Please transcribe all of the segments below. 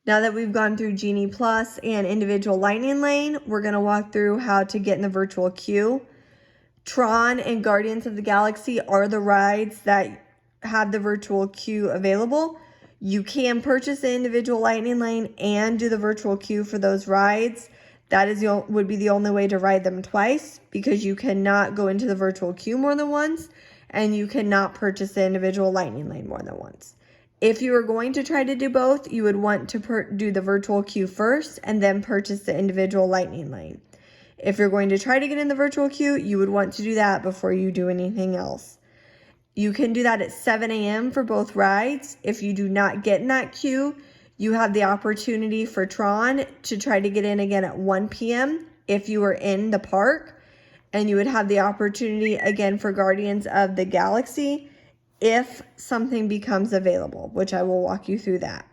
Now that we've gone through Genie Plus and individual Lightning Lane, we're going to walk through how to get in the virtual queue. Tron and Guardians of the Galaxy are the rides that have the virtual queue available. You can purchase the individual Lightning Lane and do the virtual queue for those rides. That would be the only way to ride them twice, because you cannot go into the virtual queue more than once, and you cannot purchase the individual Lightning Lane more than once. If you are going to try to do both, you would want to do the virtual queue first and then purchase the individual Lightning Lane. If you're going to try to get in the virtual queue, you would want to do that before you do anything else. You can do that at 7 a.m. for both rides. If you do not get in that queue, you have the opportunity for Tron to try to get in again at 1 p.m. if you are in the park. And you would have the opportunity again for Guardians of the Galaxy if something becomes available, which I will walk you through that.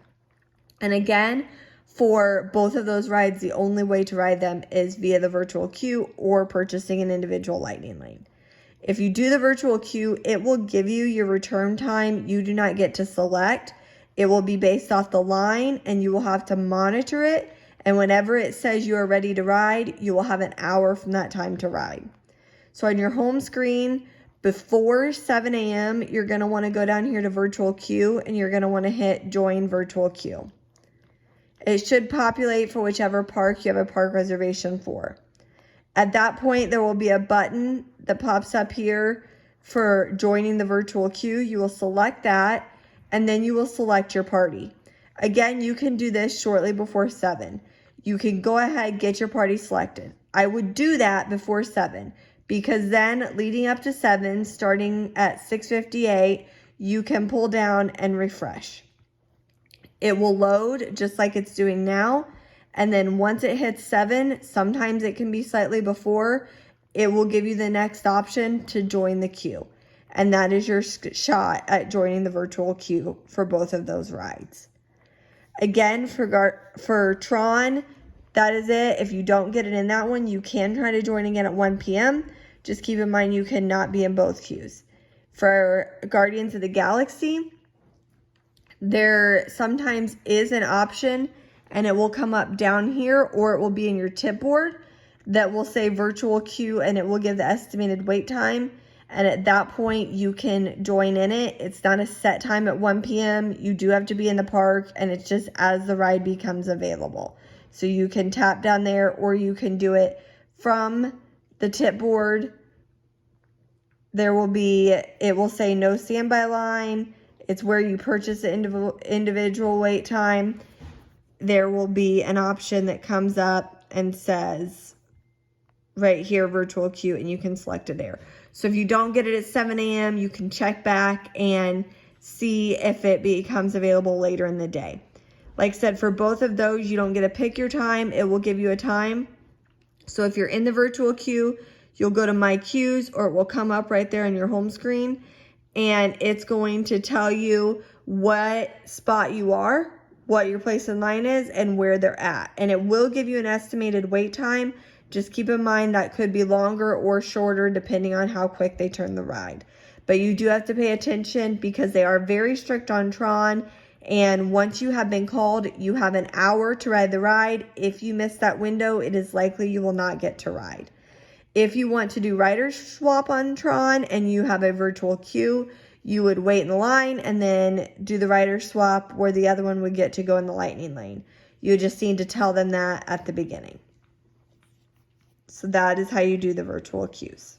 And again, for both of those rides, the only way to ride them is via the virtual queue or purchasing an individual Lightning Lane. If you do the virtual queue, it will give you your return time. You do not get to select. It will be based off the line, and you will have to monitor it. And whenever it says you are ready to ride, you will have an hour from that time to ride. So on your home screen, before 7 a.m., you're going to want to go down here to virtual queue, and you're going to want to hit join virtual queue. It should populate for whichever park you have a park reservation for. At that point, there will be a button that pops up here for joining the virtual queue. You will select that, and then you will select your party. Again, you can do this shortly before 7. You can go ahead, get your party selected. I would do that before 7, because then leading up to 7, starting at 6:58, you can pull down and refresh. It will load just like it's doing now. And then once it hits 7, sometimes it can be slightly before, it will give you the next option to join the queue. And that is your shot at joining the virtual queue for both of those rides. Again, for Tron, that is it. If you don't get it in that one, you can try to join again at 1 p.m. Just keep in mind you cannot be in both queues. For Guardians of the Galaxy, there sometimes is an option, and it will come up down here, or it will be in your tip board that will say virtual queue, and it will give the estimated wait time. And at that point, you can join in it. It's not a set time at 1 p.m. You do have to be in the park, and it's just as the ride becomes available. So you can tap down there, or you can do it from the tip board. It will say no standby line. It's where you purchase the individual wait time. There will be an option that comes up and says right here, virtual queue, and you can select it there. So if you don't get it at 7 a.m., you can check back and see if it becomes available later in the day. Like I said, for both of those, you don't get to pick your time. It will give you a time. So if you're in the virtual queue, you'll go to My Queues, or it will come up right there on your home screen, and it's going to tell you what spot you are, what your place in line is, and where they're at. And it will give you an estimated wait time. Just keep in mind that could be longer or shorter depending on how quick they turn the ride. But you do have to pay attention, because they are very strict on Tron. And once you have been called, you have an hour to ride the ride. If you miss that window, it is likely you will not get to ride. If you want to do rider swap on Tron and you have a virtual queue, you would wait in the line and then do the rider swap, where the other one would get to go in the Lightning Lane. You just need to tell them that at the beginning. So that is how you do the virtual queues.